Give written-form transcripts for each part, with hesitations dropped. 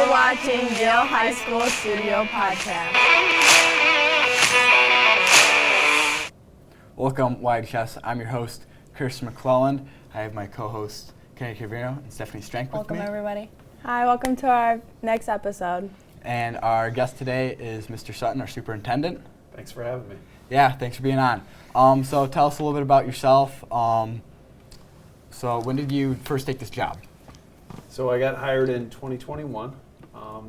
You're watching Yale High School Studio Podcast. Welcome, YHS. I'm your host, Kersten McClelland. I have my co-hosts, Ciaravino and Stephanie Strenk with Welcome, me. everybody. Hi, welcome to our next episode. And our guest today is Mr. Sutton, our superintendent. Thanks for having me. Yeah, thanks for being on. So tell us a little bit about yourself. So when did you first take this job? So I got hired in 2021.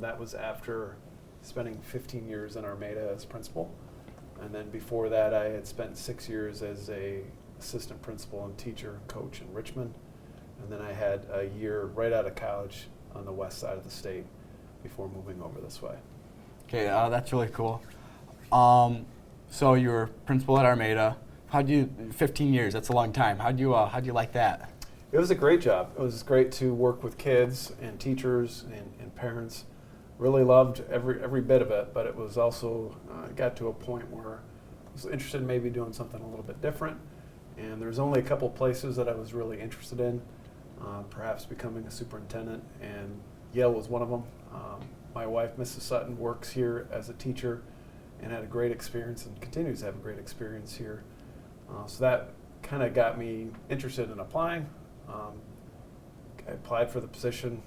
That was after spending 15 years in Armada as principal. And then before that, I had spent 6 years as a assistant principal and teacher coach in Richmond. And then I had a year right out of college on the west side of the state before moving over this way. Okay, that's really cool. So you were principal at Armada. 15 years, that's a long time. How'd you like that? It was a great job. It was great to work with kids and teachers and parents. Really loved every bit of it, but it was also, got to a point where I was interested in maybe doing something a little bit different. And there's only a couple places that I was really interested in, perhaps becoming a superintendent, and Yale was one of them. My wife, Mrs. Sutton, works here as a teacher and had a great experience and continues to have a great experience here. So that kind of got me interested in applying. I applied for the position,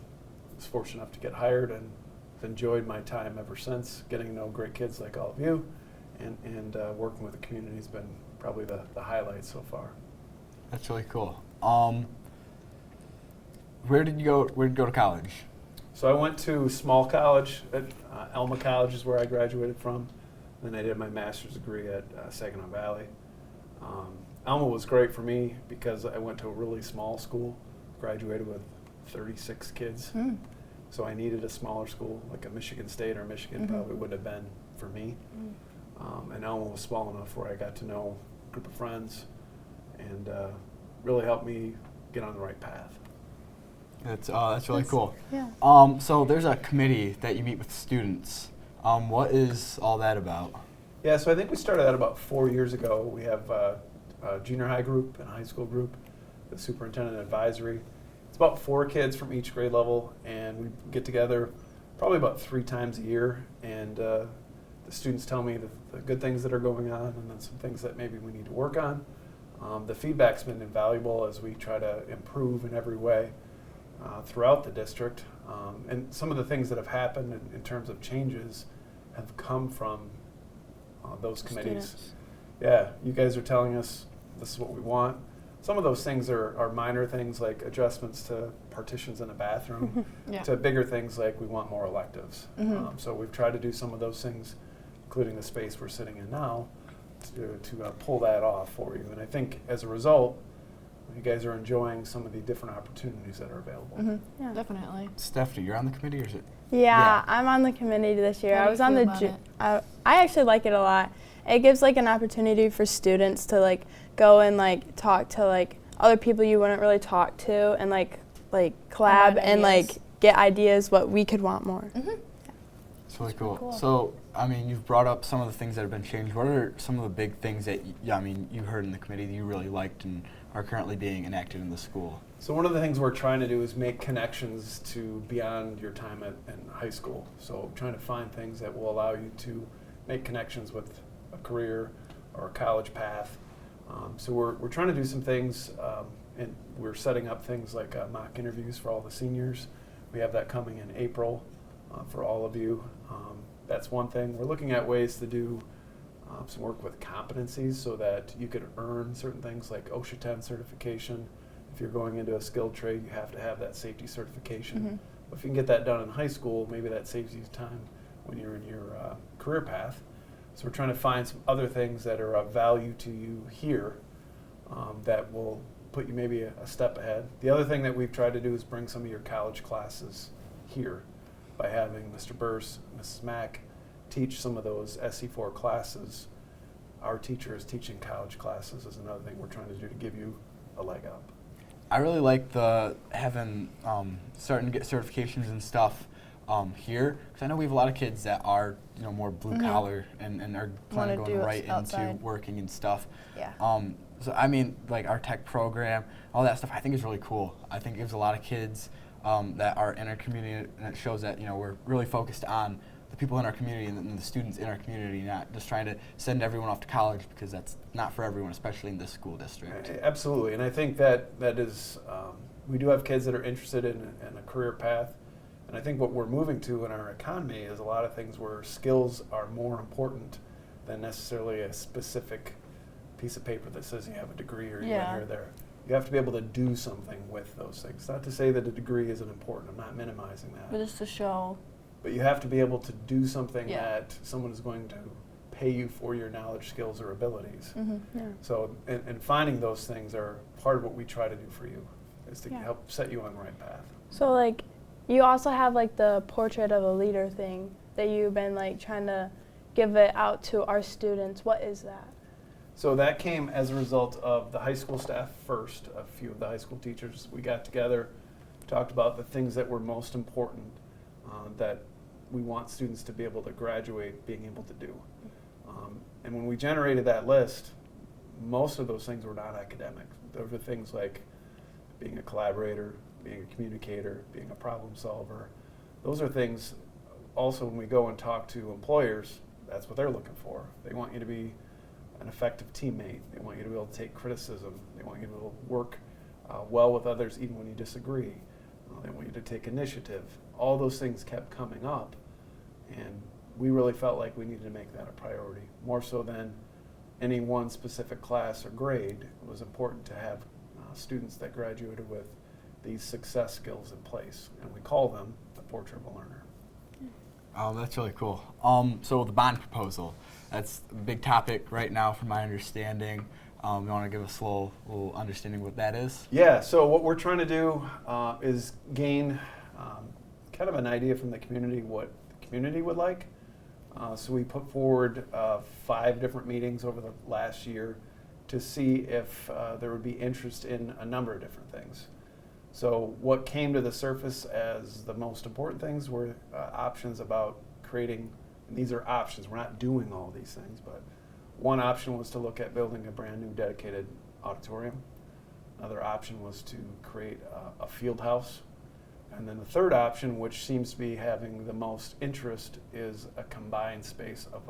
was fortunate enough to get hired, and I've enjoyed my time ever since, getting to know great kids like all of you, and working with the community has been probably the highlight so far. That's really cool. Where did you go to college? So I went to small college at Alma College is where I graduated from. Then I did my master's degree at Saginaw Valley. Alma was great for me because I went to a really small school, graduated with 36 kids. So I needed a smaller school, like a Michigan State or Michigan probably would have been for me. And Alma was small enough where I got to know a group of friends and really helped me get on the right path. That's really cool. Yeah. So there's a committee that you meet with students. What is all that about? Yeah, so I think we started that about 4 years ago. We have a junior high group and a high school group, the superintendent advisory. It's about 4 kids from each grade level, and we get together probably about 3 times a year, and the students tell me the good things that are going on and then some things that maybe we need to work on. The feedback's been invaluable as we try to improve in every way throughout the district. And some of the things that have happened in terms of changes have come from those committees. Students. Yeah, you guys are telling us this is what we want. Some of those things are minor things like adjustments to partitions in a bathroom to bigger things like we want more electives. So we've tried to do some of those things, including the space we're sitting in now, to pull that off for you. And I think as a result, you guys are enjoying some of the different opportunities that are available. Yeah. Definitely. Stephanie, you're on the committee, or is it? Yeah, I'm on the committee this year. How do I was you on feel the. about I actually like it a lot. It gives like an opportunity for students to like go and like talk to like other people you wouldn't really talk to, and like collab and like get ideas what we could want more. It's really cool. So, I mean, you've brought up some of the things that have been changed. What are some of the big things that you heard in the committee that you really liked and are currently being enacted in the school? So one of the things we're trying to do is make connections to beyond your time in high school. So trying to find things that will allow you to make connections with a career or a college path. So we're trying to do some things, and we're setting up things like mock interviews for all the seniors. We have that coming in April for all of you. That's one thing. We're looking at ways to do some work with competencies so that you could earn certain things like OSHA 10 certification. If you're going into a skilled trade, you have to have that safety certification. If you can get that done in high school, maybe that saves you time when you're in your career path. So we're trying to find some other things that are of value to you here that will put you maybe a step ahead. The other thing that we've tried to do is bring some of your college classes here by having Mr. Burse, Mrs. Mack teach some of those SE4 classes. Our teacher is teaching college classes is another thing we're trying to do to give you a leg up. I really like the having starting to get certifications and stuff here, because I know we have a lot of kids that are more blue collar and are planning on going right into working and stuff. Yeah. So I mean, like our tech program, all that stuff, I think is really cool. I think it gives a lot of kids that are in our community, and it shows that we're really focused on the people in our community and the students in our community, not just trying to send everyone off to college, because that's not for everyone, especially in this school district. Absolutely, and I think that is, we do have kids that are interested in a career path, and I think what we're moving to in our economy is a lot of things where skills are more important than necessarily a specific piece of paper that says you have a degree or you went here or there. You have to be able to do something with those things. Not to say that a degree isn't important, I'm not minimizing that. But just to show. But you have to be able to do something that someone is going to pay you for your knowledge, skills, or abilities. So, and finding those things are part of what we try to do for you, is to help set you on the right path. So like, you also have like the portrait of a leader thing that you've been like trying to give it out to our students. What is that? So that came as a result of the high school staff first. A few of the high school teachers, we got together, talked about the things that were most important that we want students to be able to graduate being able to do. And when we generated that list, most of those things were not academic. There were things like being a collaborator, being a communicator, being a problem solver. Those are things also when we go and talk to employers, that's what they're looking for. They want you to be an effective teammate. They want you to be able to take criticism. They want you to be able to work well with others even when you disagree. They want you to take initiative. All those things kept coming up, and we really felt like we needed to make that a priority, more so than any one specific class or grade. It was important to have students that graduated with these success skills in place, and we call them the portrait of a learner. Oh, that's really cool. So the bond proposal, that's a big topic right now from my understanding. You want to give us a little understanding what that is? Yeah, so what we're trying to do is gain kind of an idea from the community what the community would like. So we put forward 5 different meetings over the last year to see if there would be interest in a number of different things. So what came to the surface as the most important things were options about creating, and these are options, we're not doing all these things, but one option was to look at building a brand new dedicated auditorium. Another option was to create a field house. And then the third option, which seems to be having the most interest, is a combined space of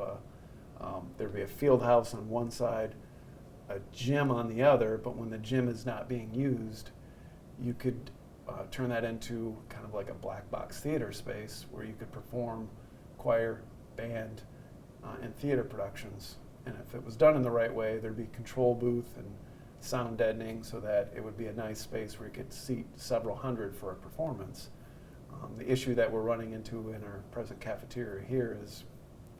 there'd be a field house on one side, a gym on the other, but when the gym is not being used, you could turn that into kind of like a black box theater space where you could perform choir, band, and theater productions. And if it was done in the right way, there'd be control booth and sound deadening so that it would be a nice space where you could seat several hundred for a performance. The issue that we're running into in our present cafeteria here is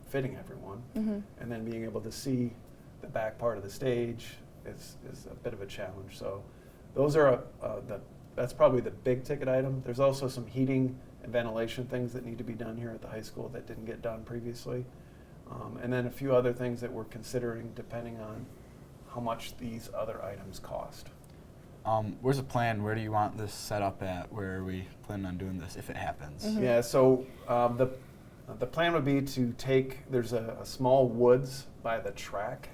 fitting everyone, and then being able to see the back part of the stage is a bit of a challenge. So those are that's probably the big ticket item. There's also some heating and ventilation things that need to be done here at the high school that didn't get done previously. And then a few other things that we're considering depending on how much these other items cost. Where's the plan? Where do you want this set up at? Where are we planning on doing this if it happens? Yeah, so the plan would be to there's a small woods by the track.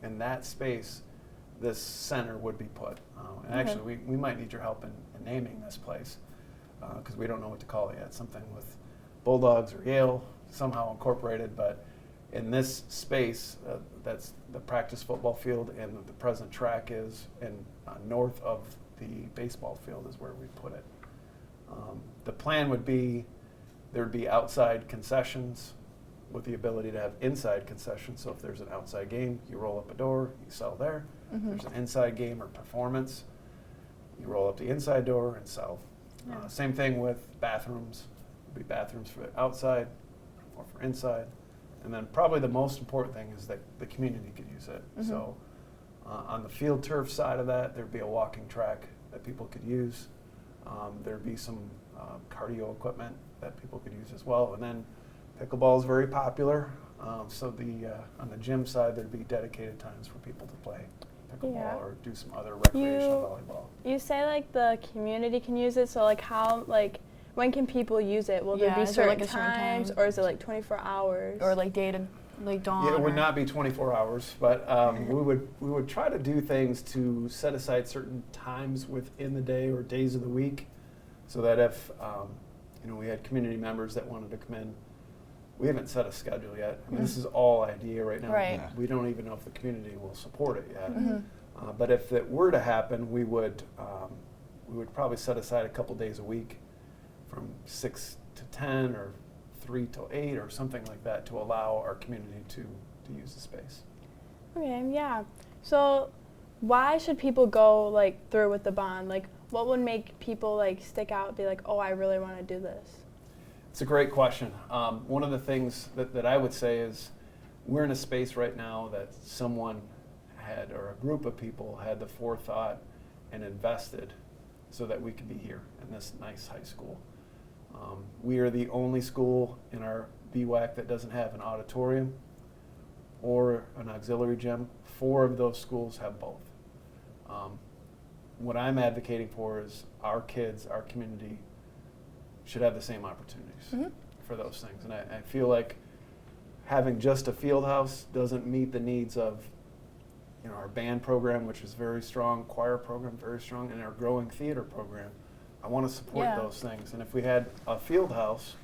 In that space, this center would be put. And actually, we might need your help in naming this place because we don't know what to call it yet. Something with Bulldogs or Yale somehow incorporated, but in this space, that's the practice football field, and the present track is, and north of the baseball field is where we put it. The plan would be there would be outside concessions with the ability to have inside concessions. So if there's an outside game, you roll up a door, you sell there. If there's an inside game or performance, you roll up the inside door and sell. Same thing with bathrooms. There'd be bathrooms for outside or for inside. And then probably the most important thing is that the community could use it. So on the field turf side of that, there'd be a walking track that people could use. There'd be some cardio equipment that people could use as well. And then pickleball is very popular. So on the gym side, there'd be dedicated times for people to play pickleball or do some other recreational volleyball. You say like the community can use it, so like how, like when can people use it? Will there be certain times, or is it like 24 hours? Or like day to like dawn? Yeah, it would not be 24 hours, but we would try to do things to set aside certain times within the day or days of the week, so that if we had community members that wanted to come in. We haven't set a schedule yet. I mean, this is all idea right now. Right. Yeah. We don't even know if the community will support it yet. Mm-hmm. But if it were to happen, we would probably set aside a couple days a week, from 6 to 10 or 3 till 8 or something like that, to allow our community to use the space. Okay, yeah. So why should people go like through with the bond? Like, what would make people like stick out and be like, oh, I really want to do this? It's a great question. One of the things that I would say is we're in a space right now that someone had, or a group of people had the forethought and invested so that we could be here in this nice high school. We are the only school in our BWAC that doesn't have an auditorium or an auxiliary gym. 4 of those schools have both. What I'm advocating for is our kids, our community, should have the same opportunities for those things. And I feel like having just a field house doesn't meet the needs of our band program, which is very strong, choir program very strong, and our growing theater program. I want to support those things. And if we had a field house,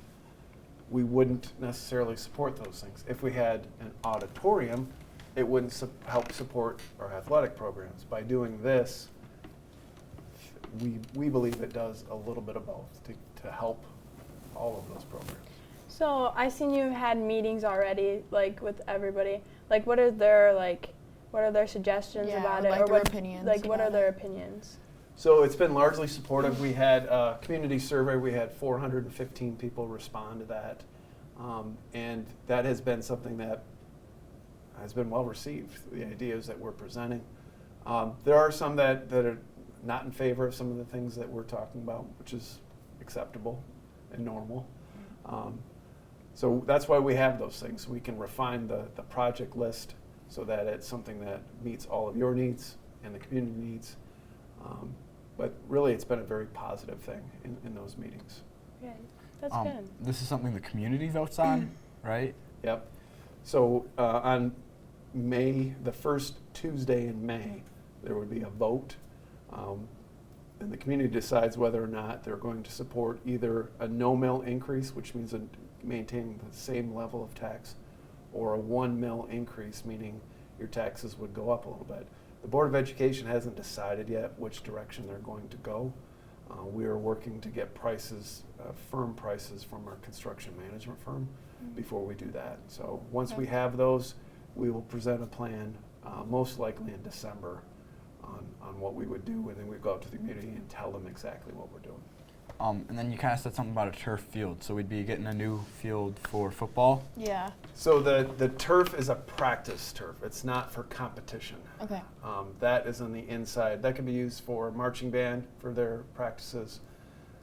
we wouldn't necessarily support those things. If we had an auditorium, it wouldn't help support our athletic programs. By doing this, we believe it does a little bit of both to help all of those programs. So I seen you had meetings already, like with everybody. Like, what are their suggestions about it, like or their what opinions? Like, what are about their opinions? So it's been largely supportive. We had a community survey. We had 415 people respond to that, and that has been something that has been well received. The ideas that we're presenting. There are some that are not in favor of some of the things that we're talking about, which is acceptable and normal. So that's why we have those things. We can refine the project list so that it's something that meets all of your needs and the community needs. But really, it's been a very positive thing in those meetings. Yeah, that's good. This is something the community votes on, right? Yep. So on the first Tuesday in May, there would be a vote. And the community decides whether or not they're going to support either a no-mill increase, which means maintaining the same level of tax, or a 1 mil increase, meaning your taxes would go up a little bit. The Board of Education hasn't decided yet which direction they're going to go. We are working to get prices, firm prices from our construction management firm before we do that. So once we have those, we will present a plan, most likely in December, on what we would do, and then we go out to the community and tell them exactly what we're doing. And then you kind of said something about a turf field, so we'd be getting a new field for football. Yeah. So the turf is a practice turf. It's not for competition. Okay. That is on the inside. That can be used for marching band for their practices,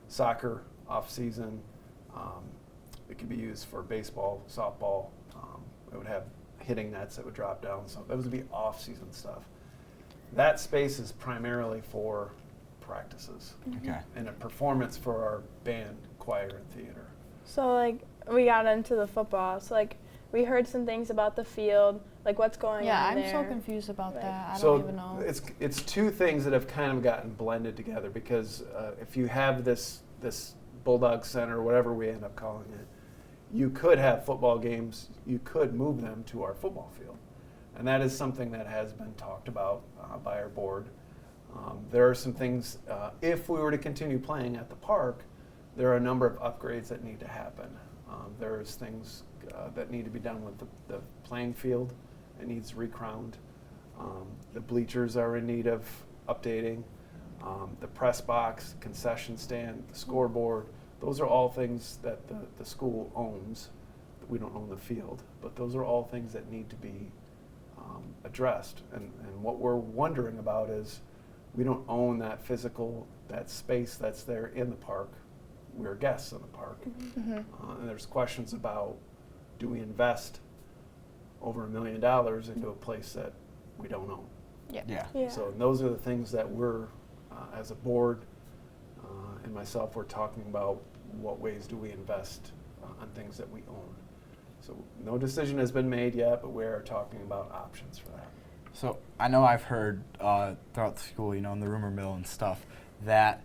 soccer off season. It can be used for baseball, softball. It would have hitting nets that would drop down. So that would be off season stuff. That space is primarily for practices Okay. and a performance for our band, choir, and theater. So like we got into the football. So like we heard some things about the field, like what's going on there. Yeah, I'm so confused about that. I So don't even know. it's two things that have kind of gotten blended together, because if you have this Bulldog Center, whatever we end up calling it, you could have football games, you could move them to our football field. And that is something that has been talked about by our board. There are some things, if we were to continue playing at the park, there are a number of upgrades that need to happen. There's things that need to be done with the playing field. It needs recrowned. The bleachers are in need of updating. The press box, concession stand, the scoreboard, those are all things that the school owns. We don't own the field, but those are all things that need to be addressed. And what we're wondering about is, we don't own that space that's there in the park. We're guests in the park. Mm-hmm. And there's questions about, do we invest over $1 million into a place that we don't own? Yeah. So those are the things that we're, as a board, and myself, we're talking about what ways do we invest on things that we own. So no decision has been made yet, but we're talking about options for that. So I know I've heard throughout the school, in the rumor mill and stuff, that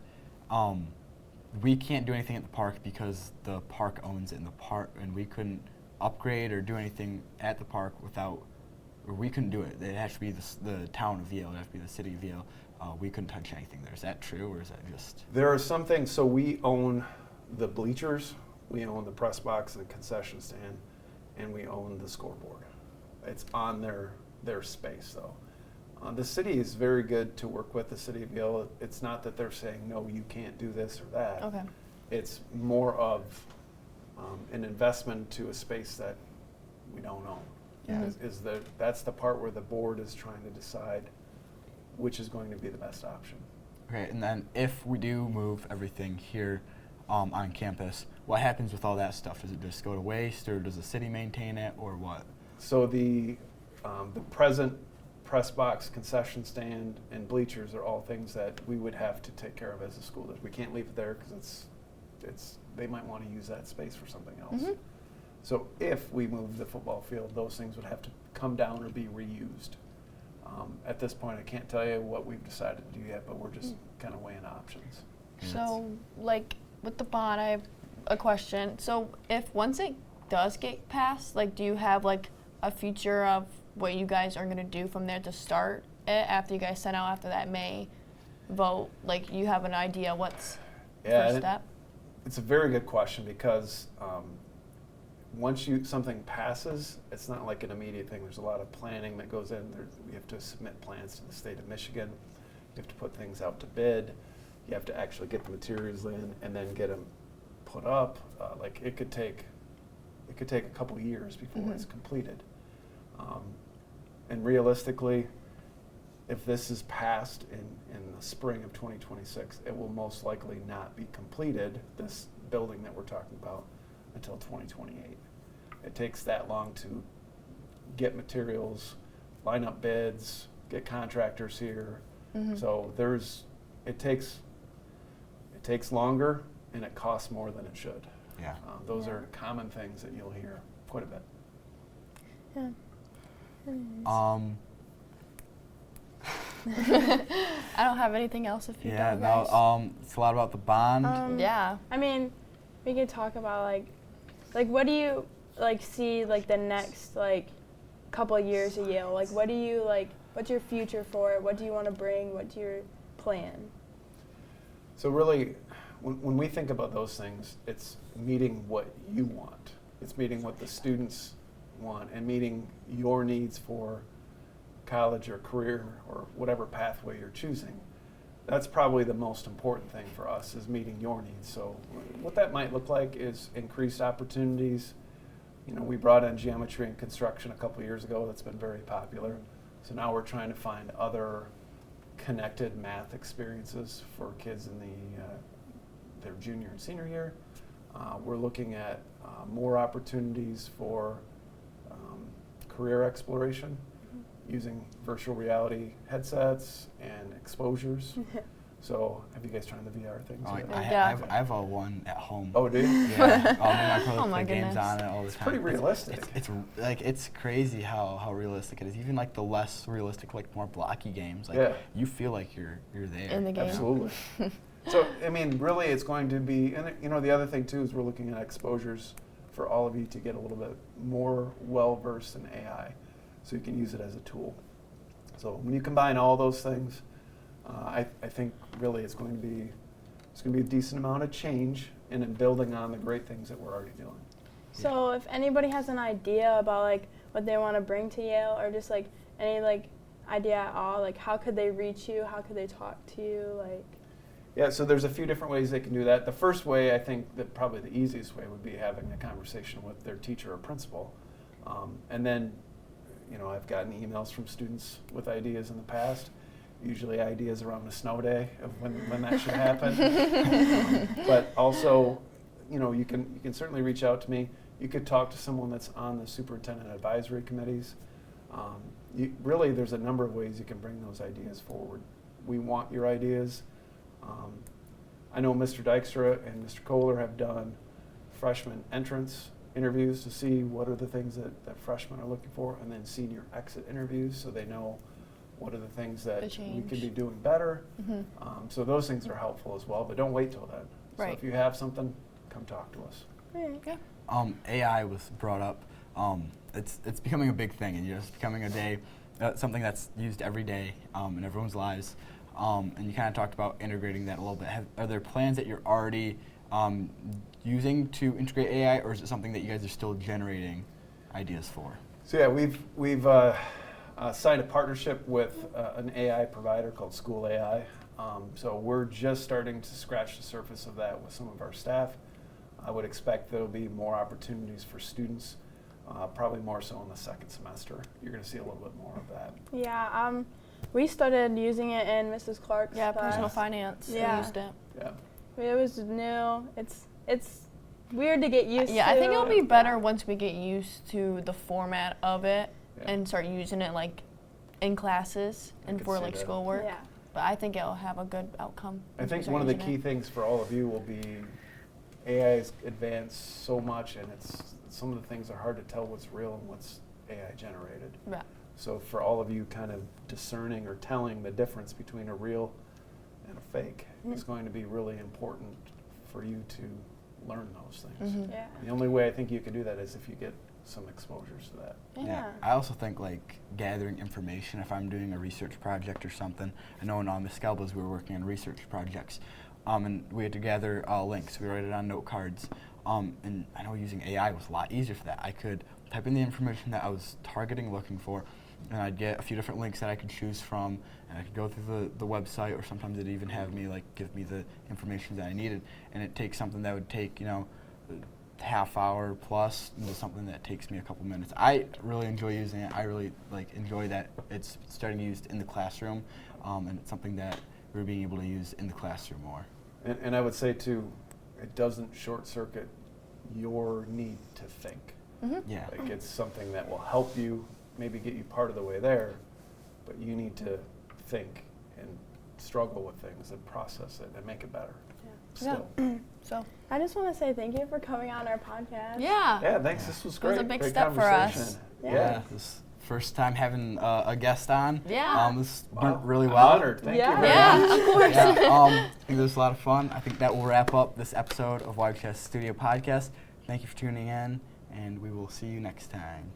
we can't do anything at the park because the park owns it, and we couldn't upgrade or do anything at the park or we couldn't do it. It has to be the town of Yale. It has to be the city of Yale. We couldn't touch anything there. Is that true, or is that just? There are some things. So we own the bleachers, we own the press box and the concession stand, and we own the scoreboard. It's on their space, though. The city is very good to work with, the city of Yale. It's not that they're saying, no, you can't do this or that. Okay. It's more of an investment to a space that we don't own. Mm-hmm. That's the part where the board is trying to decide which is going to be the best option. Okay, and then if we do move everything here on campus, what happens with all that stuff? Does it just go to waste, or does the city maintain it, or what? So the present press box, concession stand, and bleachers are all things that we would have to take care of as a school district. We can't leave it there because they might want to use that space for something else. Mm-hmm. So if we move the football field, those things would have to come down or be reused. At this point, I can't tell you what we've decided to do yet, but we're just kind of weighing options. So, like, with the bond, I have a question. So, once it does get passed, like, do you have, like, a future of what you guys are going to do from there to start it after you guys send out after that May vote? Like, you have an idea what's first step? It's a very good question because once something passes, it's not like an immediate thing. There's a lot of planning that goes in. We have to submit plans to the state of Michigan. You have to put things out to bid. You have to actually get the materials in and then get them put up. It could take a couple years before it's completed. And realistically, if this is passed in the spring of 2026, it will most likely not be completed, this building that we're talking about, until 2028. It takes that long to get materials, line up bids, get contractors here. Mm-hmm. So it takes longer and it costs more than it should. Yeah. Those are common things that you'll hear quite a bit. Yeah. I don't have anything else if you Yeah, don't, guys. it's a lot about the bond. Yeah. I mean, we could talk about like what do you see the next couple of years of Yale? Like, what do you what's your future for it? What do you want to bring? What's your plan? So really, when we think about those things, it's meeting what you want. It's meeting what the students want and meeting your needs for college or career or whatever pathway you're choosing. That's probably the most important thing for us, is meeting your needs. So what that might look like is increased opportunities. We brought in geometry and construction a couple of years ago. That's been very popular. So now we're trying to find other connected math experiences for kids in their junior and senior year. We're looking at more opportunities for career exploration using virtual reality headsets and exposures. So have you guys tried the VR things? Oh, Yeah. I have a one at home. Oh, do you? Yeah. My brother Oh my play games goodness. on it all the It's time. pretty realistic. It's crazy how realistic it is. Even the less realistic, more blocky games, Yeah. you feel like you're there. In the game. Absolutely. So, really it's going to be, and the other thing too is we're looking at exposures for all of you to get a little bit more well-versed in AI, so you can use it as a tool. So when you combine all those things, I think really it's going to be a decent amount of change and in building on the great things that we're already doing. So if anybody has an idea about what they want to bring to Yale, or just any idea at all, how could they reach you? How could they talk to you? Yeah, so there's a few different ways they can do that. The first way, I think that probably the easiest way would be having a conversation with their teacher or principal. And then, I've gotten emails from students with ideas in the past, usually ideas around a snow day of when that should happen. But also, you can certainly reach out to me. You could talk to someone that's on the superintendent advisory committees. Really, there's a number of ways you can bring those ideas forward. We want your ideas. I know Mr. Dykstra and Mr. Kohler have done freshman entrance interviews to see what are the things that freshmen are looking for, and then senior exit interviews so they know what are the things that we can be doing better. So those things are helpful as well, but don't wait till then. Right. So if you have something, come talk to us. Yeah. AI was brought up. It's becoming a big thing, and it's becoming something that's used every day in everyone's lives. And you kind of talked about integrating that a little bit. Are there plans that you're already using to integrate AI, or is it something that you guys are still generating ideas for? So yeah, we've signed a partnership with an AI provider called School AI. So we're just starting to scratch the surface of that with some of our staff. I would expect there'll be more opportunities for students, probably more so in the second semester. You're going to see a little bit more of that. Yeah, we started using it in Mrs. Clark's class. Personal finance. Yeah. We used it. Yeah. It was new. It's weird to get used to. Yeah, I think it'll be better once we get used to the format of it and start using it like in classes and for like schoolwork. Yeah. But I think it'll have a good outcome. I think one of the key things for all of you will be AI has advanced so much, and some of the things are hard to tell what's real and what's AI generated. Yeah. So for all of you kind of discerning or telling the difference between a real and a fake is going to be really important for you to learn those things. Yeah. The only way I think you can do that is if you get some exposures to that. Yeah. I also think like gathering information, if I'm doing a research project or something. I know in Miss Galba's we were working on research projects, and we had to gather links. We write it on note cards, and I know using AI was a lot easier for that. I could type in the information that I was looking for, and I'd get a few different links that I could choose from, and I could go through the website, or sometimes it'd even have me like give me the information that I needed, and it takes something that would take a half hour plus into something that takes me a couple minutes. I really enjoy using it. I really enjoy that it's starting to used in the classroom, and it's something that we're being able to use in the classroom more. And I would say too, it doesn't short circuit your need to think. Yeah. Like it's something that will help you, maybe get you part of the way there, but you need to think and struggle with things and process it and make it better. Still. So I just want to say thank you for coming on our podcast. Yeah, thanks. This was great. It was a big great step for us. Yeah. This first time having a guest on. Yeah. This went really I'm well. honored. Thank you very much. Yeah, of course. I think it was a lot of fun. I think that will wrap up this episode of YHS Studio Podcast. Thank you for tuning in, and we will see you next time.